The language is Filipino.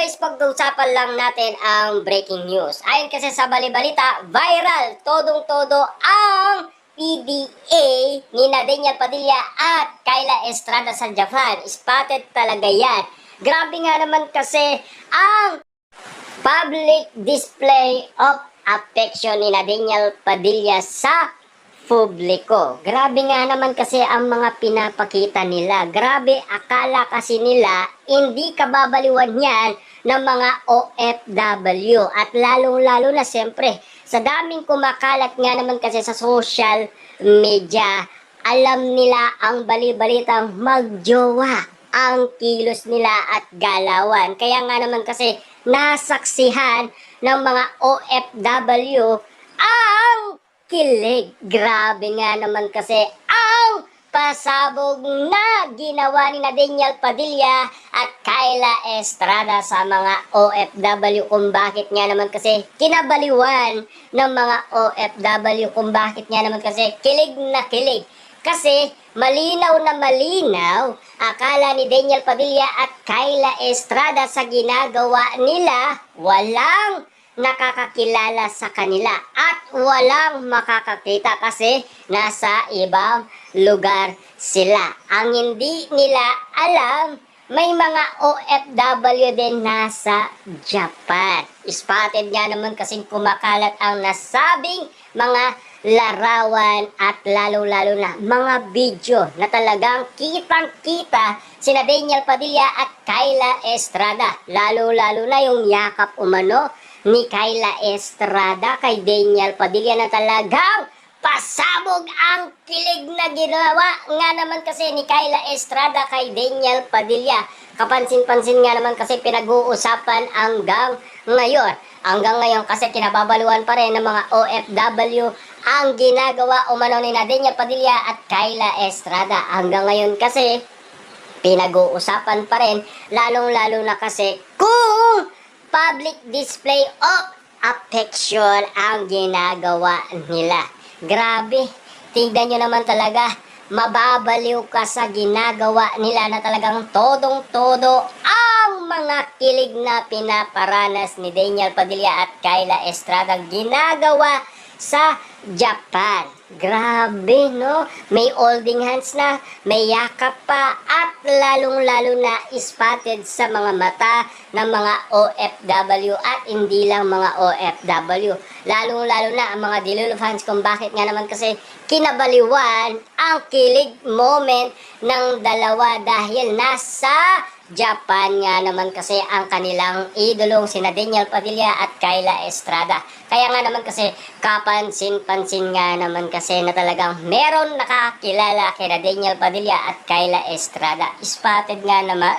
guys, pag-uusapan lang natin ang breaking news. Ayon kasi sa balibalita, viral, todong-todo ang PDA ni Daniel Padilla at Kyla Estrada sa Japan. Spotted talaga yan. Grabe nga naman kasi ang public display of affection ni Daniel Padilla sa publiko. Grabe nga naman kasi ang mga pinapakita nila. Grabe, akala kasi nila hindi kababaliwan yan ng mga OFW. At lalong-lalo na siyempre, sa daming kumakalat nga naman kasi sa social media, alam nila ang bali-balitang magjowa ang kilos nila at galawan. Kaya nga naman kasi nasaksihan ng mga OFW ang kilig. Grabe nga naman kasi ang pasabog na ginawa ni Daniel Padilla at Kyla Estrada sa mga OFW, kung bakit nga naman kasi kinabaliwan ng mga OFW, kung bakit nga naman kasi kilig na kilig. Kasi malinaw na malinaw, akala ni Daniel Padilla at Kyla Estrada sa ginagawa nila, walang nakakakilala sa kanila at walang makakakita kasi nasa ibang lugar sila. Ang hindi nila alam, may mga OFW din nasa Japan. Spotted nga naman kasing kumakalat ang nasabing mga larawan at lalo-lalo na mga video na talagang kitang-kita sina Daniel Padilla at Kyla Estrada. Lalo-lalo na yung yakap umano ni Kyla Estrada kay Daniel Padilla na talagang pasabog ang kilig na ginawa nga naman kasi ni Kyla Estrada kay Daniel Padilla. Kapansin-pansin nga naman kasi pinag-uusapan hanggang ngayon. Hanggang ngayon kasi kinababaluan pa rin ng mga OFW ang ginagawa umano ni Daniel Padilla at Kyla Estrada. Hanggang ngayon kasi pinag-uusapan pa rin, lalong-lalo na kasi kung public display of affection ang ginagawa nila. Grabe, tingnan nyo naman talaga, mababaliw ka sa ginagawa nila na talagang todong-todo ang mga kilig na pinaparanas ni Daniel Padilla at Kyla Estrada ginagawa sa Japan. Grabe, no? May holding hands na, may yakap pa, at lalong-lalo na spotted sa mga mata ng mga OFW at hindi lang mga OFW. Lalong-lalo na ang mga Dilulu fans kung bakit nga naman kasi kinabaliwan ang kilig moment ng dalawa dahil nasa Japan nga naman kasi ang kanilang idolong sina Daniel Padilla at Kyla Estrada. Kaya nga naman kasi kapansin-pansin nga naman kasi na talagang meron nakakilala kina Daniel Padilla at Kyla Estrada. Spotted nga naman.